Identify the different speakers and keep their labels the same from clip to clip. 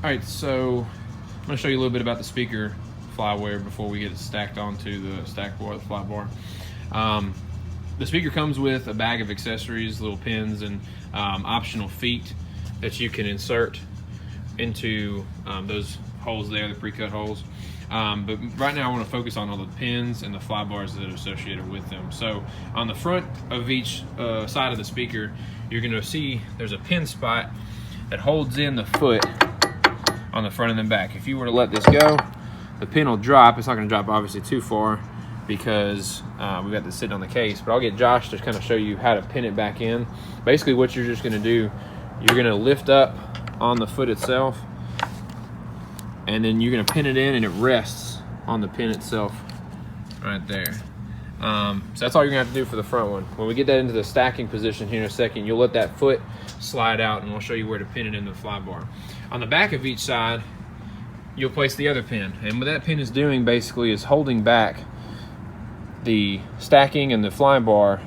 Speaker 1: Alright, so I'm going to show you a little bit about the speaker flyware before we get it stacked onto the stack bar, the fly bar. The speaker comes with a bag of accessories, little pins, and optional feet that you can insert into those holes there, the pre-cut holes. But right now I want to focus on all the pins and the fly bars that are associated with them. So on the front of each side of the speaker, you're going to see there's a pin spot that holds in the foot on the front and then back. If you were to let this go, the pin will drop. It's not going to drop obviously too far because we've got this sitting on the case, but I'll get Josh to kind of show you how to pin it back in. Basically what you're just going to do, you're going to lift up on the foot itself, and then you're going to pin it in, and it rests on the pin itself right there. So that's all you're going to have to do for the front one. When we get that into the stacking position here in a second, you'll let that foot slide out, and we'll show you where to pin it into the fly bar. On the back of each side, you'll place the other pin, and what that pin is doing basically is holding back the stacking and the fly bar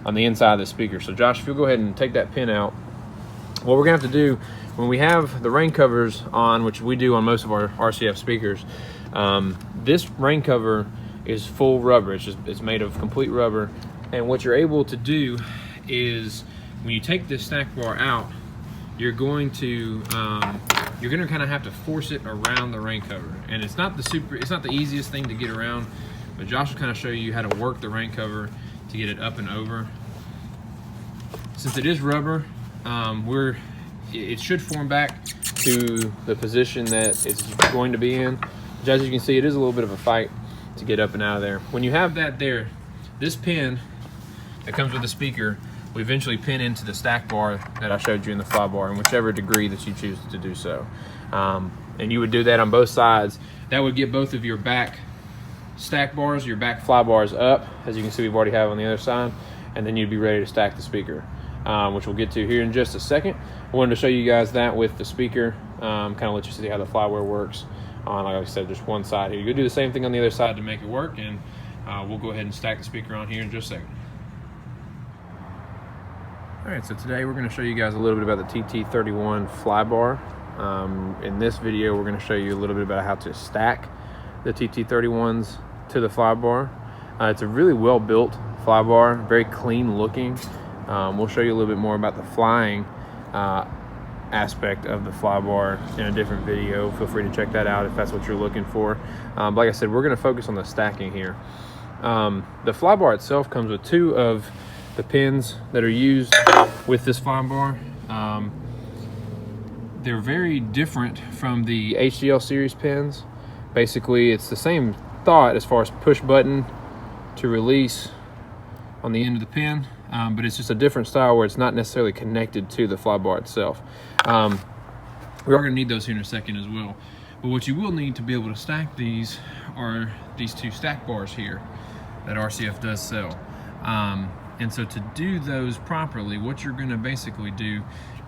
Speaker 1: on the inside of the speaker. So Josh, if you'll go ahead and take that pin out, what we're going to have to do when we have the rain covers on, which we do on most of our RCF speakers, this rain cover is full rubber. It's made of complete rubber, and what you're able to do is when you take this stack bar out, you're going to kind of have to force it around the rain cover, and it's not the easiest thing to get around, but Josh will kind of show you how to work the rain cover to get it up and over. Since it is rubber, it should form back to the position that it's going to be in. As you can see, it is a little bit of a fight to get up and out of there. When you have that there, this pin that comes with the speaker, we eventually pin into the stack bar that I showed you in the fly bar in whichever degree that you choose to do so. And you would do that on both sides. That would get both of your back stack bars, your back fly bars up, as you can see we've already have on the other side, and then you'd be ready to stack the speaker, which we'll get to here in just a second. I wanted to show you guys that with the speaker, kind of let you see how the flyware works on, like I said, just one side here. You'll do the same thing on the other side to make it work, and we'll go ahead and stack the speaker on here in just a second. Alright, so today we're going to show you guys a little bit about the TT31 fly bar. In this video we're going to show you a little bit about how to stack the TT31s to the fly bar. It's a really well built fly bar, very clean looking. We'll show you a little bit more about the flying aspect of the fly bar in a different video. Feel free to check that out if that's what you're looking for. But like I said, we're going to focus on the stacking here. The fly bar itself comes with two of the pins that are used with this fly bar. They're very different from the HDL series pins. Basically, it's the same thought as far as push button to release on the end of the pin, but it's just a different style where it's not necessarily connected to the fly bar itself. We are going to need those here in a second as well. But what you will need to be able to stack these are these two stack bars here that RCF does sell. And so to do those properly, what you're going to basically do,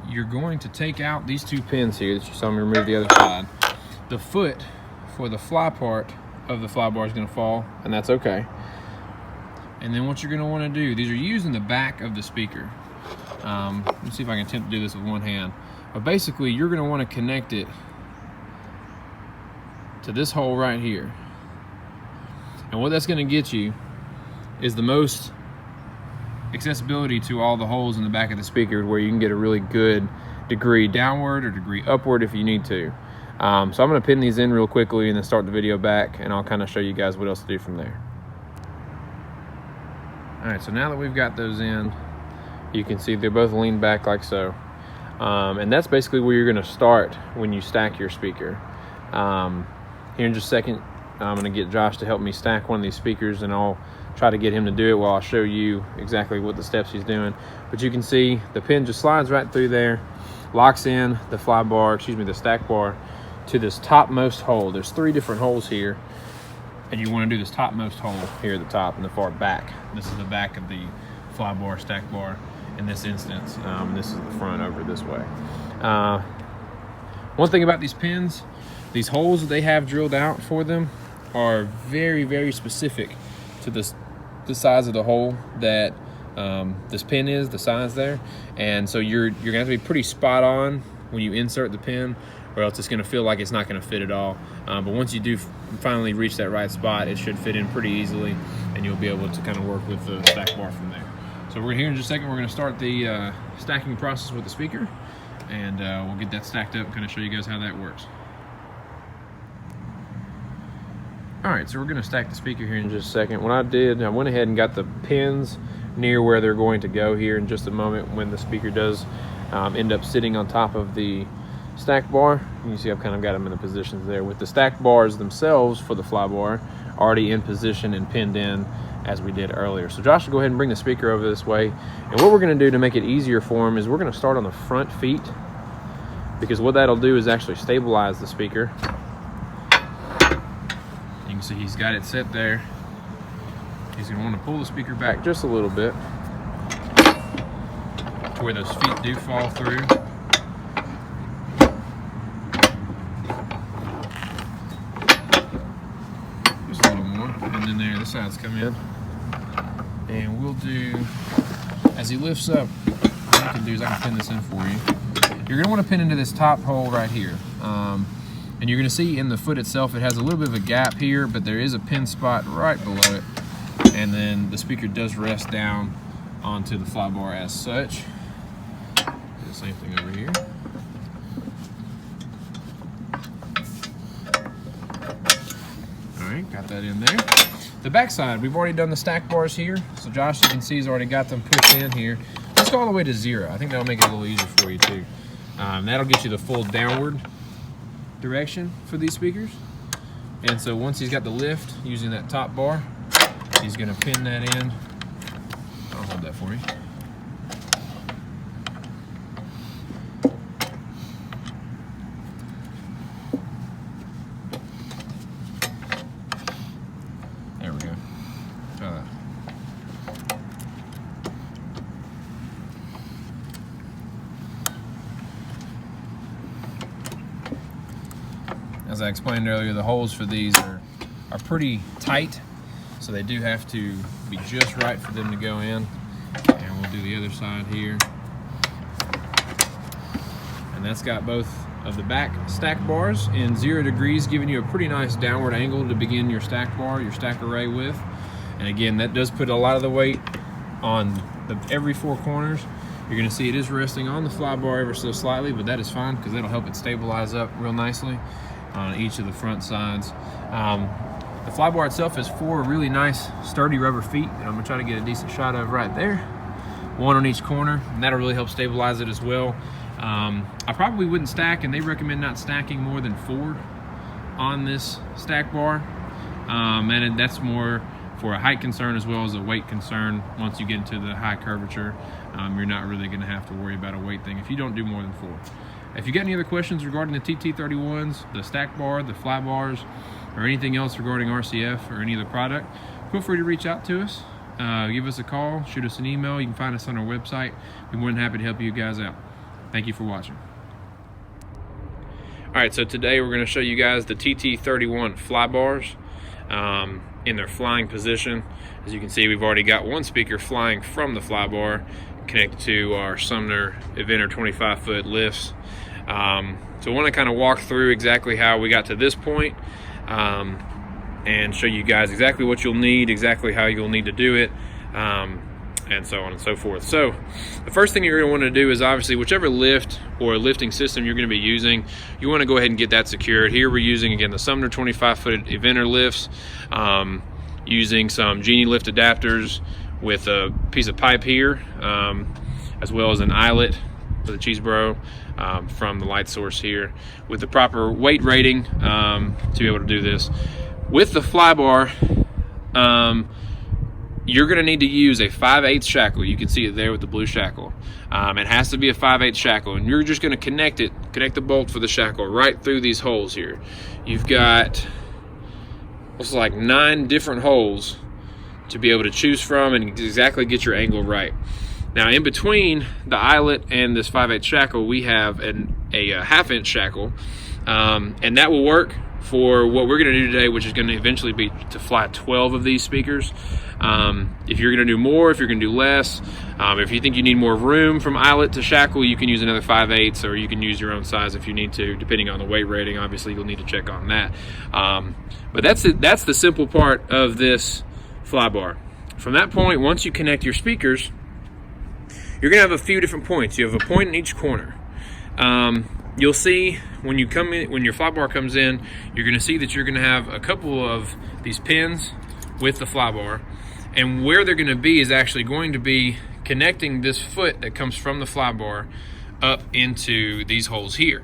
Speaker 1: you're going to take out these two pins here that you saw me remove the other side. The foot for the fly part of the fly bar is going to fall, and that's okay. And then what you're going to want to do, these are used in the back of the speaker. Let's see if I can attempt to do this with one hand. But basically, you're going to want to connect it to this hole right here. And what that's going to get you is the most accessibility to all the holes in the back of the speaker, where you can get a really good degree downward or degree upward if you need to. So I'm going to pin these in real quickly and then start the video back, and I'll kind of show you guys what else to do from there. Alright, so now that we've got those in, you can see they're both leaned back like so. And that's basically where you're going to start when you stack your speaker. Here in just a second, I'm going to get Josh to help me stack one of these speakers, and I'll try to get him to do it while I show you exactly what the steps he's doing. But you can see the pin just slides right through there, locks in the fly bar, the stack bar, to this topmost hole. There's three different holes here, and you want to do this topmost hole here at the top in the far back. This is the back of the fly bar, stack bar in this instance. This is the front over this way. One thing about these pins, these holes that they have drilled out for them are very, very specific to the size of the hole that this pin is, the size there. And so you're gonna have to be pretty spot on when you insert the pin, or else it's going to feel like it's not going to fit at all. But once you do finally reach that right spot, it should fit in pretty easily, and you'll be able to kind of work with the stack bar from there. So we're here in just a second. We're going to start the stacking process with the speaker, and we'll get that stacked up and kind of show you guys how that works. All right, so we're going to stack the speaker here in just a second. What I did, I went ahead and got the pins near where they're going to go here in just a moment when the speaker does end up sitting on top of the stack bar. You can see I've kind of got them in the positions there with the stack bars themselves for the fly bar already in position and pinned in as we did earlier. So Josh will go ahead and bring the speaker over this way. And what we're going to do to make it easier for him is we're going to start on the front feet, because what that'll do is actually stabilize the speaker. You can see he's got it set there. He's going to want to pull the speaker back just a little bit to where those feet do fall through. Just a little more. And then there, the sides come in. And we'll do, as he lifts up, what I can do is I can pin this in for you. You're going to want to pin into this top hole right here. And you're going to see in the foot itself, it has a little bit of a gap here, but there is a pin spot right below it. And then the speaker does rest down onto the fly bar as such. Do the same thing over here. All right, got that in there. The back side, we've already done the stack bars here. So Josh, you can see, he's already got them pushed in here. Let's go all the way to 0. I think that'll make it a little easier for you too. That'll get you the full downward direction for these speakers. And so once he's got the lift using that top bar, he's going to pin that in. I'll hold that for you. There we go. Try that. As I explained earlier, the holes for these are pretty tight, so they do have to be just right for them to go in. And we'll do the other side here. And that's got both of the back stack bars in 0 degrees, giving you a pretty nice downward angle to begin your stack bar, your stack array with. And again, that does put a lot of the weight on every 4 corners. You're going to see it is resting on the fly bar ever so slightly, but that is fine because that'll help it stabilize up real nicely on each of the front sides. The fly bar itself has 4 really nice sturdy rubber feet, and I'm going to try to get a decent shot of right there. 1 on each corner, and that'll really help stabilize it as well. I probably wouldn't stack, and they recommend not stacking more than 4 on this stack bar. And that's more for a height concern as well as a weight concern. Once you get into the high curvature, you're not really going to have to worry about a weight thing if you don't do more than 4. If you got any other questions regarding the TT31s, the stack bar, the fly bars, or anything else regarding RCF or any other product, feel free to reach out to us. Give us a call, shoot us an email. You can find us on our website. We're more than happy to help you guys out. Thank you for watching. All right, so today we're going to show you guys the TT31 fly bars in their flying position. As you can see, we've already got 1 speaker flying from the fly bar connected to our Sumner Eventer 25-foot lifts. So I want to kind of walk through exactly how we got to this point and show you guys exactly what you'll need, exactly how you'll need to do it, and so on and so forth. So the first thing you're going to want to do is obviously whichever lift or lifting system you're going to be using, you want to go ahead and get that secured. Here we're using, again, the Sumner 25-foot Eventer lifts, using some Genie lift adapters with a piece of pipe here, as well as an eyelet for the Cheesebro from the light source here, with the proper weight rating to be able to do this. With the fly bar, you're going to need to use a 5/8 shackle. You can see it there with the blue shackle. It has to be a 5/8 shackle, and you're just going to connect the bolt for the shackle right through these holes here. You've got, looks like 9 different holes to be able to choose from and exactly get your angle right. Now, in between the eyelet and this 5/8 shackle, we have a 1/2-inch shackle, and that will work for what we're going to do today, which is going to eventually be to fly 12 of these speakers. If you're going to do more, if you're going to do less, If you think you need more room from eyelet to shackle, you can use another 5/8, or you can use your own size if you need to, depending on the weight rating. Obviously, you'll need to check on that. But that's the simple part of this fly bar. From that point, once you connect your speakers, you're gonna have a few different points. You have a point in each corner. You'll see when you come in, when your fly bar comes in, you're gonna see that you're gonna have a couple of these pins with the fly bar, and where they're gonna be is actually going to be connecting this foot that comes from the fly bar up into these holes here.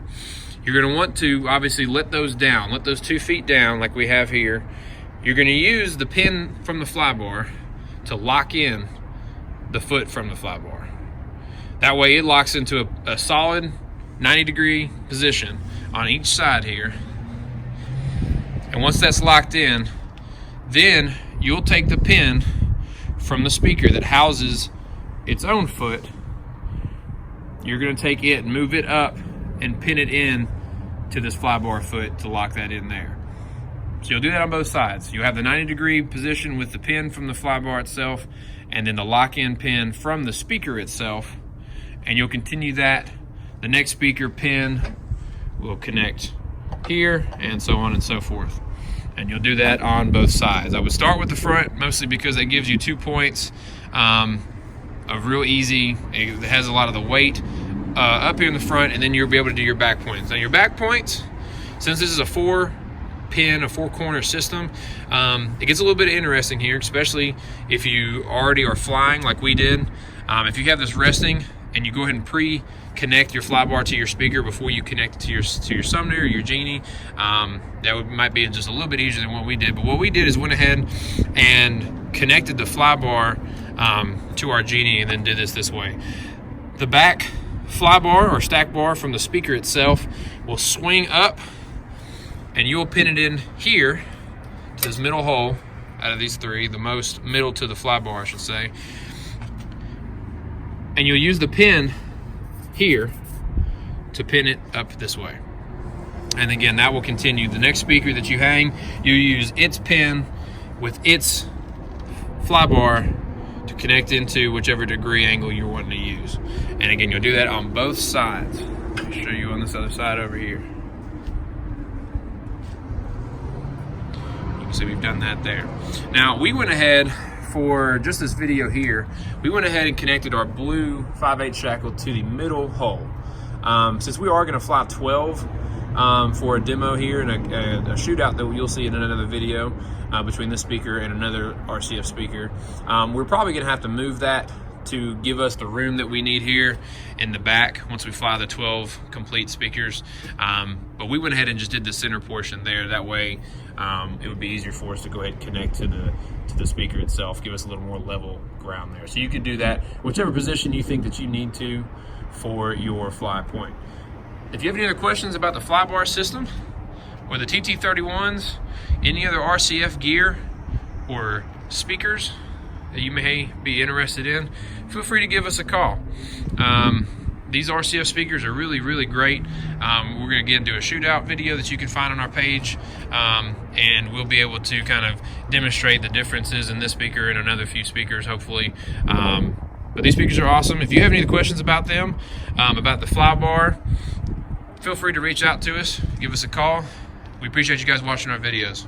Speaker 1: You're gonna want to obviously let those down, let those 2 feet down like we have here. You're gonna use the pin from the fly bar to lock in the foot from the fly bar. That way it locks into a solid 90-degree position on each side here. And once that's locked in, then you'll take the pin from the speaker that houses its own foot. You're gonna take it and move it up and pin it in to this fly bar foot to lock that in there. So you'll do that on both sides. You'll have the 90-degree position with the pin from the fly bar itself, and then the lock-in pin from the speaker itself. And you'll continue that. The next speaker pin will connect here, and so on and so forth. And you'll do that on both sides. I would start with the front, mostly because that gives you 2 points of real easy. It has a lot of the weight up here in the front, and then you'll be able to do your back points. Now your back points, since this is a 4-pin, a 4-corner system, it gets a little bit interesting here, especially if you already are flying like we did. If you have this resting and you go ahead and pre-connect your fly bar to your speaker before you connect it to your Sumner or your Genie, might be just a little bit easier than what we did. But what we did is went ahead and connected the fly bar to our Genie, and then did this way. The back fly bar or stack bar from the speaker itself will swing up, and you'll pin it in here to this middle hole out of these 3, the most middle to the fly bar, I should say. And you'll use the pin here to pin it up this way. And again, that will continue. The next speaker that you hang, you use its pin with its fly bar to connect into whichever degree angle you're wanting to use. And again, you'll do that on both sides. I'll show you on this other side over here. You can see we've done that there. Now, we went ahead for just this video here, we went ahead and connected our blue 5/8 shackle to the middle hole. Since we are going to fly 12 for a demo here and a shootout that you'll see in another video between this speaker and another RCF speaker, we're probably going to have to move that to give us the room that we need here in the back once we fly the 12 complete speakers. But we went ahead and just did the center portion there. That way it would be easier for us to go ahead and connect to the speaker itself, give us a little more level ground there. So you can do that whichever position you think that you need to for your fly point. If you have any other questions about the fly bar system or the TT31s, any other RCF gear or speakers that you may be interested in, feel free to give us a call. These RCF speakers are really, really great. We're going to again do a shootout video that you can find on our page, and we'll be able to kind of demonstrate the differences in this speaker and another few speakers, hopefully. But these speakers are awesome. If you have any questions about them, about the fly bar, feel free to reach out to us, give us a call. We appreciate you guys watching our videos.